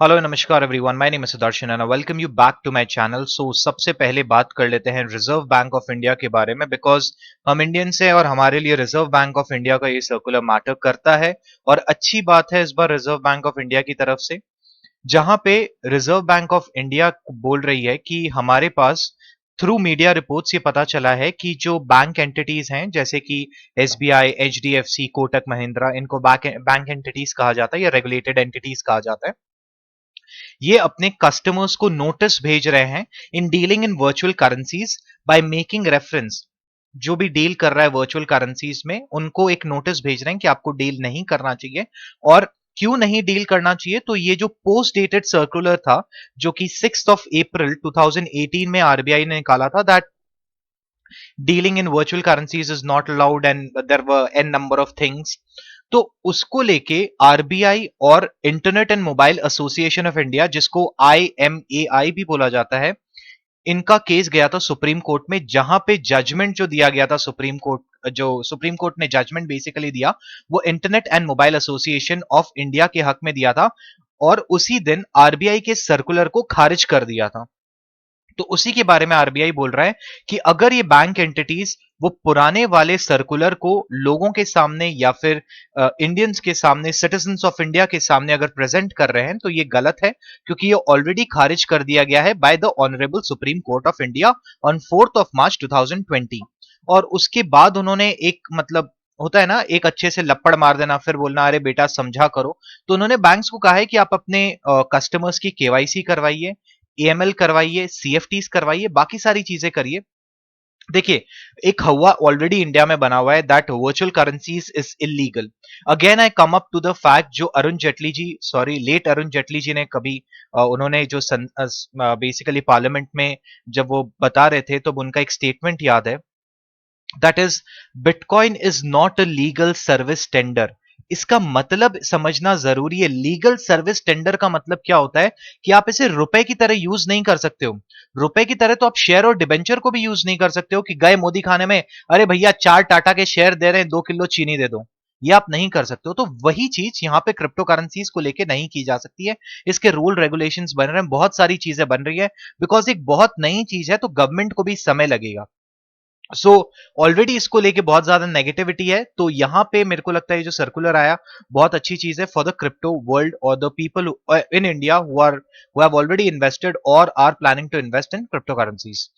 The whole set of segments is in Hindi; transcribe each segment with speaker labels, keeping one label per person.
Speaker 1: हेलो नमस्कार everyone, my name is Sudarshan and I welcome you back to my channel. So सबसे पहले बात कर लेते हैं रिजर्व बैंक ऑफ इंडिया के बारे में, बिकॉज हम इंडियंस हैं और हमारे लिए रिजर्व बैंक ऑफ इंडिया का ये सर्कुलर मैटर करता है। और अच्छी बात है इस बार रिजर्व बैंक ऑफ इंडिया की तरफ से, जहां पे रिजर्व बैंक ऑफ इंडिया बोल रही है कि हमारे पास थ्रू मीडिया रिपोर्ट्स ये पता चला है कि जो बैंक एंटिटीज हैं जैसे कि एसबीआई, एचडीएफसी, कोटक महिंद्रा, इनको बैंक एंटिटीज कहा जाता है या रेगुलेटेड एंटिटीज कहा जाता है। ये अपने कस्टमर्स को नोटिस भेज रहे हैं in dealing in virtual currencies by making reference. जो भी डील कर रहा है वर्चुअल करेंसीज में, उनको एक नोटिस भेज रहे हैं कि आपको डील नहीं करना चाहिए। और क्यों नहीं डील करना चाहिए, तो ये जो पोस्ट डेटेड सर्कुलर था जो कि 6 ऑफ अप्रैल 2018 में आरबीआई ने निकाला था, that dealing in virtual currencies is not allowed and there were an number of things. तो उसको लेके आरबीआई और internet and mobile association of India, जिसको आईएमएआई भी बोला जाता है, इनका केस गया था सुप्रीम कोर्ट में, जहां पे जजमेंट जो दिया गया था सुप्रीम कोर्ट ने जजमेंट बेसिकली दिया, वो internet and mobile association of India के हक में दिया था। और उसी दिन आरबीआई के सर्कुलर को खारिज कर दिया था। तो उसी के बारे में आरबीआई बोल रहा है कि अगर ये बैंक एंटिटीज वो पुराने वाले सर्कुलर को लोगों के सामने या फिर इंडियंस के सामने, सिटीजन्स ऑफ इंडिया के सामने अगर प्रेजेंट कर रहे हैं, तो ये गलत है, क्योंकि ये ऑलरेडी खारिज कर दिया गया है by the honourable supreme court of India on 4 of March 2020। और उसके बाद उन्होंने एक, मतलब होता है ना, एक अच्छे से लपड़ मार देना फिर बोलना अरे बेटा समझा करो। तो उन्होंने बैंक्स को कहा है कि आप अपने कस्टमर्स की केवाईसी करवाइए, एएमएल करवाइए, सीएफटीज करवाइए, बाकी सारी चीजें करिए। देखिए, एक हवा ऑलरेडी इंडिया में बना हुआ है, that virtual currencies is illegal. Again I come up to the fact, जो अरुण जेटली जी, सॉरी लेट अरुण जेटली जी ने कभी उन्होंने जो बेसिकली पार्लियामेंट में जब वो बता रहे थे, तो उनका एक स्टेटमेंट याद है, that is bitcoin is not a legal service tender. इसका मतलब समझना जरूरी है। लीगल सर्विस टेंडर का मतलब क्या होता है कि आप इसे रुपए की तरह यूज नहीं कर सकते हो। रुपए की तरह तो आप शेयर और डिबेंचर को भी यूज नहीं कर सकते हो कि गए मोदी खाने में, अरे भैया 4 टाटा के शेयर दे रहे हैं, 2 किलो चीनी दे दो। ये आप नहीं कर सकते हो। तो वही चीज यहां पे क्रिप्टो करेंसीज को लेके नहीं की जा सकती है। इसके रूल रेगुलेशंस बन रहे हैं, बहुत सारी चीजें बन रही है, बिकॉज एक बहुत नई चीज है, तो गवर्नमेंट को भी समय लगेगा। सो ऑलरेडी इसको लेके बहुत ज्यादा नेगेटिविटी है। तो यहां पे मेरे को लगता है ये जो सर्कुलर आया, बहुत अच्छी चीज है फॉर द क्रिप्टो वर्ल्ड और the people in India who have already invested और are planning to invest in crypto currencies.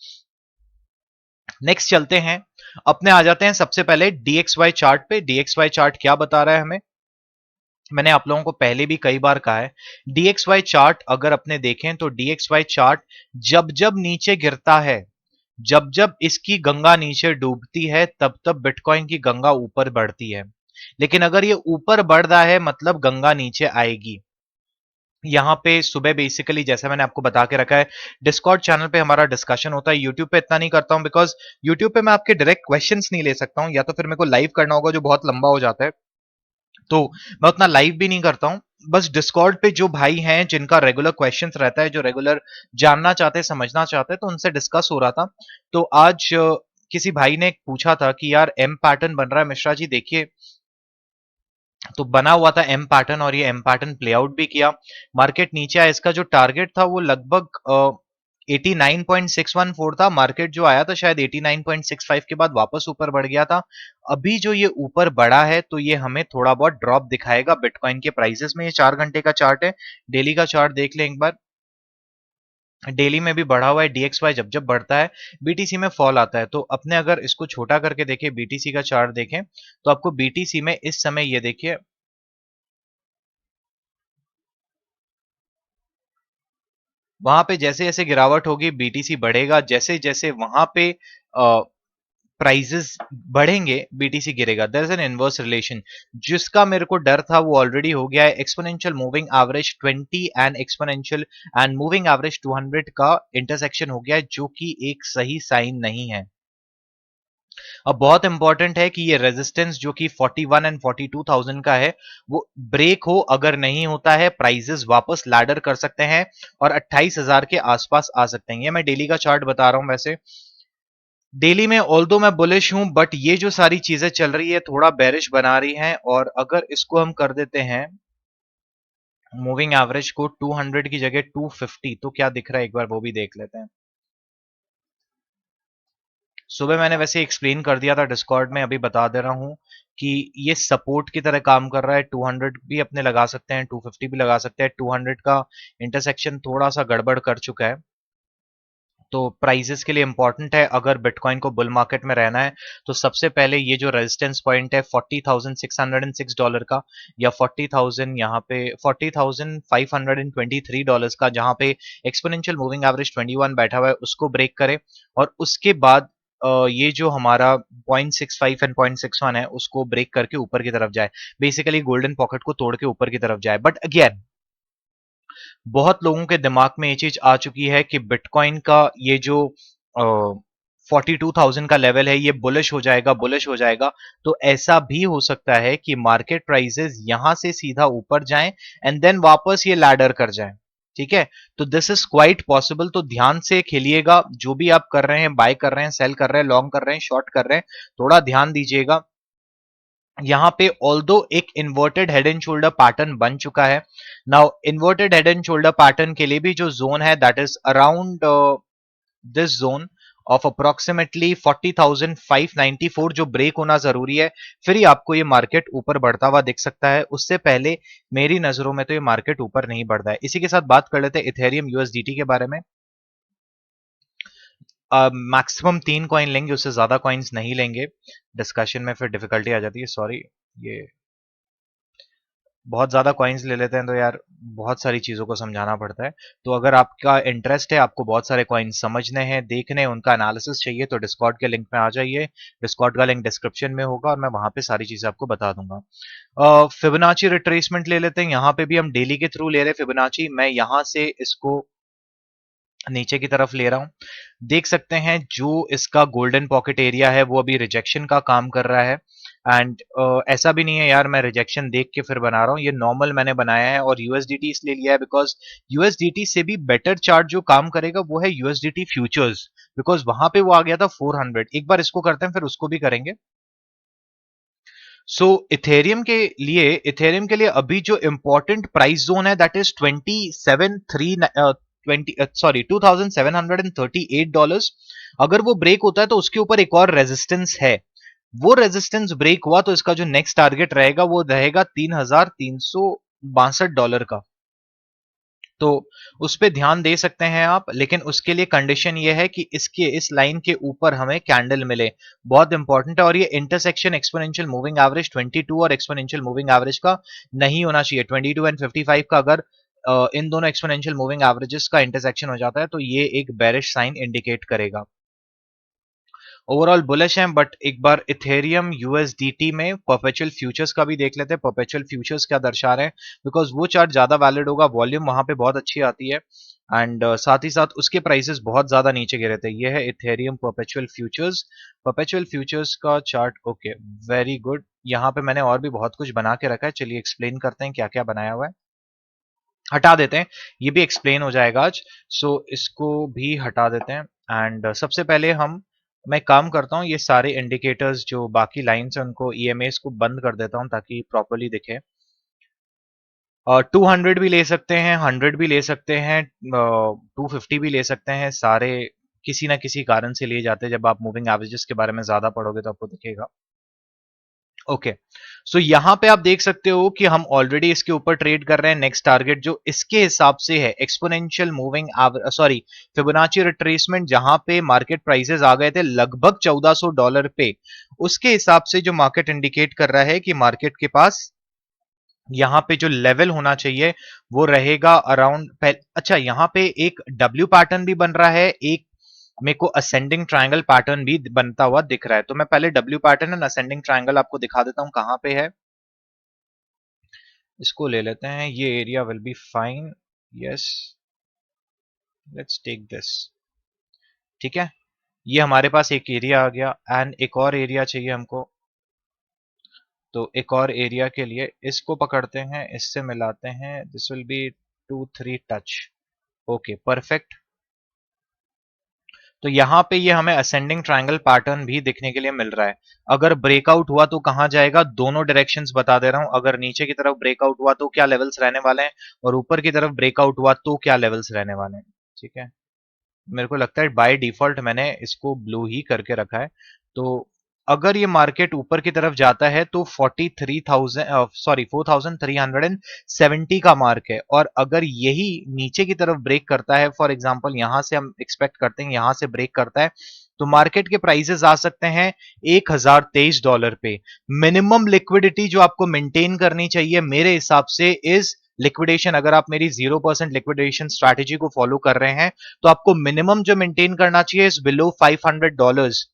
Speaker 1: Next चलते हैं, अपने आ जाते हैं सबसे पहले डीएक्सवाई चार्ट पे। डीएक्सवाई चार्ट क्या बता रहा है हमें, मैंने आप लोगों को पहले भी कई बार कहा है, डीएक्सवाई चार्ट अगर अपने देखें तो डीएक्सवाई चार्ट जब जब नीचे गिरता है, जब जब इसकी गंगा नीचे डूबती है, तब तब बिटकॉइन की गंगा ऊपर बढ़ती है। लेकिन अगर ये ऊपर बढ़ रहा है, मतलब गंगा नीचे आएगी। यहाँ पे सुबह बेसिकली जैसा मैंने आपको बता के रखा है, डिस्कॉर्ड चैनल पे हमारा डिस्कशन होता है। यूट्यूब पे इतना नहीं करता हूं, बिकॉज यूट्यूब पे मैं आपके डायरेक्ट क्वेश्चंस नहीं ले सकता हूं, या तो फिर मेरे को लाइव करना होगा जो बहुत लंबा हो जाता है, तो मैं उतना लाइव भी नहीं करता हूं। बस डिस्कॉर्ड पे जो भाई हैं जिनका रेगुलर क्वेश्चंस रहता है, जो रेगुलर जानना चाहते हैं, समझना चाहते हैं, तो उनसे डिस्कस हो रहा था। तो आज किसी भाई ने पूछा था कि यार एम पैटर्न बन रहा है मिश्रा जी, देखिए। तो बना हुआ था एम पैटर्न, और ये एम पैटर्न प्ले आउट भी किया। मार्केट नीचे आया, इसका जो टारगेट था वो लगभग 89.614 था। मार्केट जो आया था शायद 89.65 के बाद वापस ऊपर बढ़ गया था। अभी जो ये ऊपर बढ़ा है, तो ये हमें थोड़ा बहुत ड्रॉप दिखाएगा बिटकॉइन के प्राइसेस में। ये 4 घंटे का चार्ट है, डेली का चार्ट देख लें एक बार। डेली में भी बढ़ा हुआ है। डीएक्सवाई जब जब बढ़ता है, बीटीसी में फॉल आता है। तो अपने अगर इसको छोटा करके देखें, बीटीसी का चार्ट देखें, तो आपको बीटीसी में इस समय ये देखिए, वहां पे जैसे जैसे गिरावट होगी बीटीसी बढ़ेगा, जैसे जैसे वहां पे प्राइजेस बढ़ेंगे बीटीसी गिरेगा। There is an inverse relation. जिसका मेरे को डर था वो ऑलरेडी हो गया है। Exponential moving average 20 and exponential and moving average 200 का इंटरसेक्शन हो गया है, जो कि एक सही साइन नहीं है। अब बहुत इंपॉर्टेंट है कि ये रेजिस्टेंस जो कि 41 एंड 42,000 का है, वो ब्रेक हो। अगर नहीं होता है, प्राइजेस वापस लैडर कर सकते हैं और 28,000 के आसपास आ सकते हैं। ये मैं डेली का चार्ट बता रहा हूं। वैसे डेली में ऑल्दो मैं बुलिश हूं, बट ये जो सारी चीजें चल रही है थोड़ा बेरिश बना रही हैं। और अगर इसको हम कर देते हैं मूविंग एवरेज को 200 की जगह 250, तो क्या दिख रहा है एक बार वो भी देख लेते हैं। सुबह मैंने वैसे एक्सप्लेन कर दिया था डिस्कॉर्ड में, अभी बता दे रहा हूँ कि ये सपोर्ट की तरह काम कर रहा है। 200 भी अपने लगा सकते हैं, 250 भी लगा सकते हैं। 200 का इंटरसेक्शन थोड़ा सा गड़बड़ कर चुका है, तो प्राइजेस के लिए इंपॉर्टेंट है। अगर बिटकॉइन को बुल मार्केट में रहना है तो सबसे पहले ये जो रेजिस्टेंस पॉइंट है $40,606 का, या 40,000, यहाँ पे $40,523 का, जहां पे एक्सपोनेंशियल मूविंग एवरेज 21 बैठा हुआ है, उसको ब्रेक करे। और उसके बाद ये जो हमारा 0.65 एंड 0.61 है उसको ब्रेक करके ऊपर की तरफ जाए, बेसिकली गोल्डन पॉकेट को तोड़ के ऊपर की तरफ जाए। बट अगेन, बहुत लोगों के दिमाग में ये चीज आ चुकी है कि बिटकॉइन का ये जो 42,000 का लेवल है ये बुलिश हो जाएगा, बुलिश हो जाएगा। तो ऐसा भी हो सकता है कि मार्केट प्राइसेस यहां से सीधा ऊपर जाएं एंड देन वापस ये लैडर कर जाएं। ठीक है, तो दिस इज क्वाइट पॉसिबल। तो ध्यान से खेलिएगा, जो भी आप कर रहे हैं, बाय कर रहे हैं, सेल कर रहे हैं, लॉन्ग कर रहे हैं, शॉर्ट कर रहे हैं, थोड़ा ध्यान दीजिएगा। यहाँ पे ऑल्दो एक inverted head and shoulder pattern बन चुका है। Now inverted head and shoulder pattern के लिए भी जो जोन है that is around this zone of approximately 40,594 जो ब्रेक होना जरूरी है, फिर ही आपको ये मार्केट ऊपर बढ़ता हुआ दिख सकता है। उससे पहले मेरी नजरों में तो ये मार्केट ऊपर नहीं बढ़ता है। इसी के साथ बात कर लेते हैं इथेरियम यूएसडीटी के बारे में। मैक्सिमम 3 कॉइन लेंगे, उससे ज्यादा कॉइन्स नहीं लेंगे, डिस्कशन में फिर डिफिकल्टी आ जाती है। सॉरी, ये बहुत ज्यादा कॉइन्स ले लेते हैं तो यार बहुत सारी चीजों को समझाना पड़ता है। तो अगर आपका इंटरेस्ट है, आपको बहुत सारे कॉइन्स समझने हैं, देखने हैं, उनका एनालिसिस चाहिए, तो डिस्कॉर्ड के लिंक में आ जाइए। डिस्कॉर्ड का लिंक डिस्क्रिप्शन में होगा और मैं वहां पे सारी चीजें आपको बता दूंगा। फिबोनाची रिट्रेसमेंट ले लेते हैं। यहाँ पे भी हम डेली के थ्रू ले रहे हैं फिबोनाची। मैं यहाँ से इसको नीचे की तरफ ले रहा हूं, देख सकते हैं जो इसका गोल्डन पॉकेट एरिया है वो अभी रिजेक्शन का काम कर रहा है। एंड ऐसा भी नहीं है यार मैं रिजेक्शन देख के फिर बना रहा हूं, ये नॉर्मल मैंने बनाया है। और यूएसडीटी इसलिए लिया है बिकॉज यूएसडीटी से भी बेटर चार्ट जो काम करेगा वो है यूएसडीटी फ्यूचर्स, बिकॉज वहां पे वो आ गया था 400। एक बार इसको करते हैं फिर उसको भी करेंगे। सो इथेरियम के लिए अभी जो इंपॉर्टेंट प्राइस जोन है दैट इज 2738 डॉलर्स। अगर वो ब्रेक होता है तो उसके ऊपर एक और रेजिस्टेंस है, वो रेजिस्टेंस ब्रेक हुआ तो इसका जो नेक्स्ट टारगेट रहेगा वो रहेगा $3,362 का। तो उस पे ध्यान दे सकते हैं आप, लेकिन उसके लिए कंडीशन ये है कि इसके इस लाइन के ऊपर हमें कैंडल मिले, बहुत इंपॉर्टेंट है। और ये इंटरसेक्शन एक्सपोनेंशियल मूविंग एवरेज 22 और एक्सपोनेंशियल मूविंग एवरेज का नहीं होना चाहिए। 22 एंड 55 का अगर इन दोनों एक्सपोनेंशियल मूविंग एवरेजेस का इंटरसेक्शन हो जाता है तो ये एक बेरिश साइन इंडिकेट करेगा। ओवरऑल बुलिश हैं, बट एक बार इथेरियम यूएसडीटी में परपेचुअल फ्यूचर्स का भी देख लेते हैं, परपेचुअल फ्यूचर्स क्या दर्शा रहे हैं, बिकॉज वो चार्ट ज्यादा वैलिड होगा, वॉल्यूम वहां पे बहुत अच्छी आती है। एंड साथ ही साथ उसके प्राइसेस बहुत ज्यादा नीचे गिरे थे। ये है Ethereum perpetual futures, perpetual futures का चार्ट। Okay, very good. यहाँ पे मैंने और भी बहुत कुछ बना के रखा है, चलिए एक्सप्लेन करते हैं क्या क्या बनाया हुआ है। हटा देते हैं, ये भी एक्सप्लेन हो जाएगा आज। सो इसको भी हटा देते हैं। एंड सबसे पहले मैं काम करता हूँ, ये सारे इंडिकेटर्स जो बाकी लाइंस हैं उनको ईएमएस को बंद कर देता हूँ ताकि प्रॉपरली दिखे। और 200 भी ले सकते हैं, 100 भी ले सकते हैं, 250 भी ले सकते हैं, सारे किसी ना किसी कारण से लिए जाते हैं। जब आप मूविंग एवरेजेस के बारे में ज्यादा पढ़ोगे तो आपको दिखेगा। ओके, सो यहां पे आप देख सकते हो कि हम ऑलरेडी इसके ऊपर ट्रेड कर रहे हैं। नेक्स्ट टारगेट जो इसके हिसाब से है exponential moving sorry Fibonacci retracement, जहां पे मार्केट प्राइसेस आ गए थे लगभग $1,400 पे, उसके हिसाब से जो मार्केट इंडिकेट कर रहा है कि मार्केट के पास यहाँ पे जो लेवल होना चाहिए वो रहेगा अराउंड। अच्छा, यहाँ पे एक डब्ल्यू पैटर्न भी बन रहा है, एक मेरे को असेंडिंग ट्रायंगल पैटर्न भी बनता हुआ दिख रहा है। तो मैं पहले W pattern and ascending triangle आपको दिखा देता हूं कहां पे है। इसको ले लेते हैं, ये area will be fine. Yes, let's take this. ठीक है, ये हमारे पास एक एरिया आ गया एंड एक और एरिया चाहिए हमको। तो एक और एरिया के लिए इसको पकड़ते हैं, इससे मिलाते हैं, this will be 2-3 touch. Okay, perfect. तो यहाँ पे ये हमें असेंडिंग ट्रायंगल पैटर्न भी दिखने के लिए मिल रहा है। अगर ब्रेकआउट हुआ तो कहाँ जाएगा, दोनों डायरेक्शंस बता दे रहा हूँ। अगर नीचे की तरफ ब्रेकआउट हुआ तो क्या लेवल्स रहने वाले हैं, और ऊपर की तरफ ब्रेकआउट हुआ तो क्या लेवल्स रहने वाले हैं। ठीक है, मेरे को लगता है बाय डिफॉल्ट मैंने इसको ब्लू ही करके रखा है। तो अगर ये मार्केट ऊपर की तरफ जाता है तो 4370 का मार्क है, और अगर यही नीचे की तरफ ब्रेक करता है, फॉर एग्जांपल यहां से हम एक्सपेक्ट करते हैं यहां से ब्रेक करता है, तो मार्केट के प्राइसेस आ सकते हैं $1023 पे। मिनिमम लिक्विडिटी जो आपको मेंटेन करनी चाहिए मेरे हिसाब से इज लिक्विडेशन। अगर आप मेरी 0% लिक्विडेशन स्ट्रैटेजी को फॉलो कर रहे हैं तो आपको मिनिमम जो मेंटेन करना चाहिए इज बिलो $500।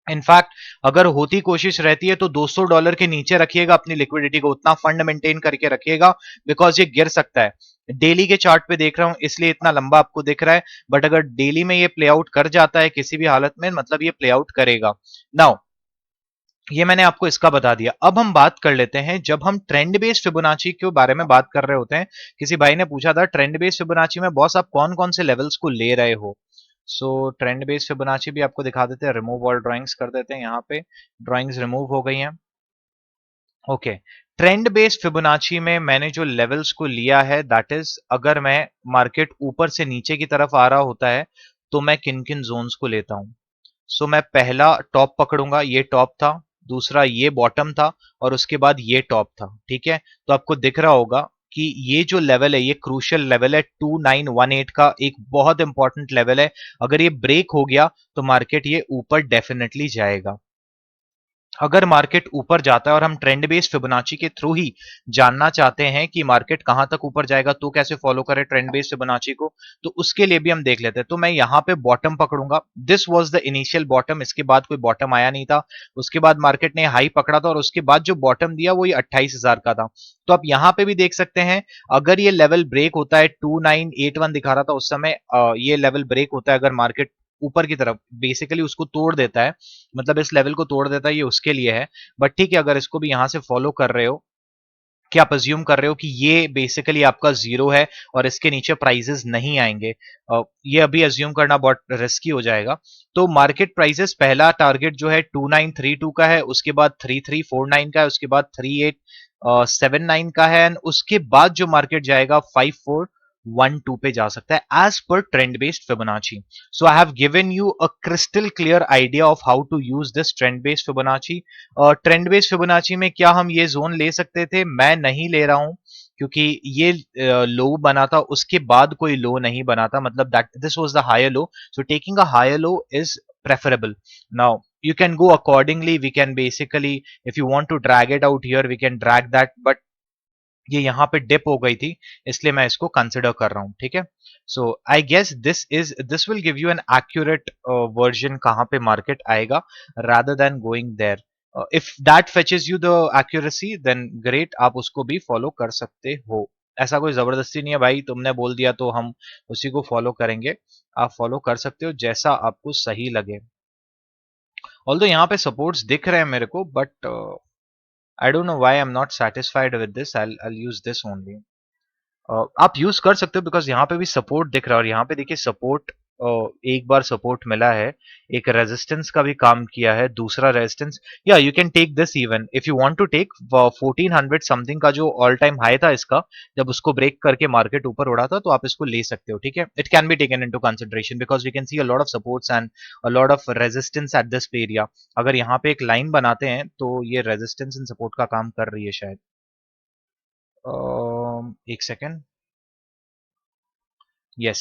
Speaker 1: इनफैक्ट अगर होती कोशिश रहती है तो $200 के नीचे रखिएगा अपनी लिक्विडिटी को, उतना फंड मेंटेन करके रखिएगा, बिकॉज ये गिर सकता है। डेली के चार्ट पे देख रहा हूं इसलिए इतना लंबा आपको दिख रहा है, बट अगर डेली में ये प्ले आउट कर जाता है किसी भी हालत में, मतलब ये प्ले आउट करेगा। नाउ ये मैंने आपको इसका बता दिया। अब हम बात कर लेते हैं, जब हम ट्रेंड बेस्ड फिबोनाची के बारे में बात कर रहे होते हैं, किसी भाई ने पूछा था ट्रेंड बेस्ड फिबोनाची में बॉस आप कौन कौन से लेवल्स को ले रहे हो। सो ट्रेंड बेस्ड फिबोनाची भी आपको दिखा देते हैं, रिमूव ऑल ड्राइंग्स कर देते हैं। यहाँ पे ड्राइंग्स रिमूव हो गई हैं। ओके, ट्रेंड बेस्ड फिबोनाची में मैंने जो लेवल्स को लिया है दैट इज, अगर मैं मार्केट ऊपर से नीचे की तरफ आ रहा होता है तो मैं किन किन जोन्स को लेता हूं। सो मैं पहला टॉप पकड़ूंगा, ये टॉप था, दूसरा ये बॉटम था, और उसके बाद ये टॉप था। ठीक है, तो आपको दिख रहा होगा कि ये जो लेवल है ये क्रूशियल लेवल है, 2918 का एक बहुत इंपॉर्टेंट लेवल है। अगर ये ब्रेक हो गया तो मार्केट ये ऊपर डेफिनेटली जाएगा। अगर मार्केट ऊपर जाता है और हम ट्रेंड बेस्ड फिबोनाची के थ्रू ही जानना चाहते हैं कि मार्केट कहां तक ऊपर जाएगा तो कैसे फॉलो करें ट्रेंड बेस्ड फिबोनाची को, तो उसके लिए भी हम देख लेते हैं। तो मैं यहां पे बॉटम पकड़ूंगा, this was the initial bottom, इसके बाद कोई बॉटम आया नहीं था। उसके बाद मार्केट ने हाई पकड़ा था और उसके बाद जो बॉटम दिया वो ये 28,000 का था। तो आप यहां पे भी देख सकते हैं, अगर ये लेवल ब्रेक होता है, 2981 दिखा रहा था उस समय, ये लेवल ब्रेक होता है, अगर मार्केट ऊपर की तरफ बेसिकली उसको तोड़ देता है, मतलब इस लेवल को तोड़ देता है, ये उसके लिए है। बट ठीक है, अगर इसको भी यहां से फॉलो कर रहे हो कि आप अज्यूम कर रहे हो कि ये बेसिकली आपका जीरो है और इसके नीचे प्राइजेस नहीं आएंगे, ये अभी अज्यूम करना बहुत रिस्की हो जाएगा। तो मार्केट प्राइसेस पहला टारगेट जो है 2932 का है, उसके बाद 3349 का है, उसके बाद 3879 का है, एंड उसके बाद जो मार्केट जाएगा 5412 पे जा सकता है as per trend based Fibonacci. So I have given you a crystal clear idea of how to use this trend based Fibonacci। Trend based Fibonacci में क्या हम ये जोन ले सकते थे, मैं नहीं ले रहा हूं, क्योंकि ये लो बना था उसके बाद कोई लो नहीं बना था, मतलब that this was the higher low, so taking a higher low is preferable। Now you can go accordingly, we can basically, if you want to drag it out here we can drag that, but ये यहाँ पे डिप हो गई थी इसलिए मैं इसको कंसिडर कर रहा हूँ। ठीक है, so I guess this will give you an accurate version कहाँ पे मार्केट आएगा, rather than going there. If that fetches you the accuracy then great, आप उसको भी फॉलो कर सकते हो। ऐसा कोई जबरदस्ती नहीं है भाई, तुमने बोल दिया तो हम उसी को फॉलो करेंगे। आप फॉलो कर सकते हो जैसा आपको सही लगे। ऑल्दो यहाँ पे सपोर्ट्स दिख रहे हैं मेरे को, but I don't know why I'm not satisfied with this. I'll use this only। आप यूज कर सकते हो बिकॉज यहाँ पे भी सपोर्ट दिख रहा है, और यहाँ पे देखिए सपोर्ट, एक बार सपोर्ट मिला है, एक रेजिस्टेंस का भी काम किया है, दूसरा रेजिस्टेंस, या you can take this even if you want to take 1400 something का जो ऑल टाइम हाई था इसका, जब उसको ब्रेक करके मार्केट ऊपर उड़ा था, तो आप इसको ले सकते हो। ठीक है, it can be taken into consideration because we can see a lot of supports and a lot of resistance at this area. अगर यहाँ पे एक लाइन बनाते हैं तो ये रेजिस्टेंस एंड सपोर्ट का काम कर रही है शायद। एक second, yes,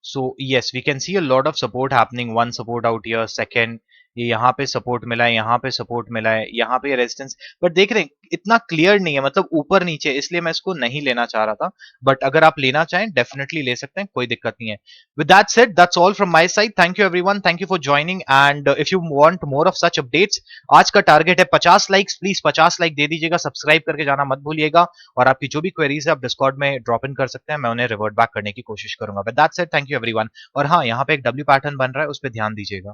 Speaker 1: so yes we can see a lot of support happening, one support out here, second ये यहाँ पे सपोर्ट मिला है, यहाँ पे सपोर्ट मिला है, यहाँ पे रेजिस्टेंस, बट देख रहे हैं इतना क्लियर नहीं है, मतलब ऊपर नीचे, इसलिए मैं इसको नहीं लेना चाह रहा था। बट अगर आप लेना चाहें डेफिनेटली ले सकते हैं, कोई दिक्कत नहीं है। With that said that's all from my side, thank you everyone, thank you for joining, and if you want more of such updates, आज का टारगेट है 50 लाइक्स, प्लीज 50 लाइक दे दीजिएगा, सब्सक्राइब करके जाना मत भूलिएगा, और आपकी जो भी क्वेरीज है आप डिस्कॉर्ड में ड्रॉप इन कर सकते हैं, मैं उन्हें रिवर्ट बैक करने की कोशिश करूंगा। With that said thank you everyone. और हाँ, यहाँ पे एक डब्ल्यू पैटर्न बन रहा है, उस पर ध्यान दीजिएगा।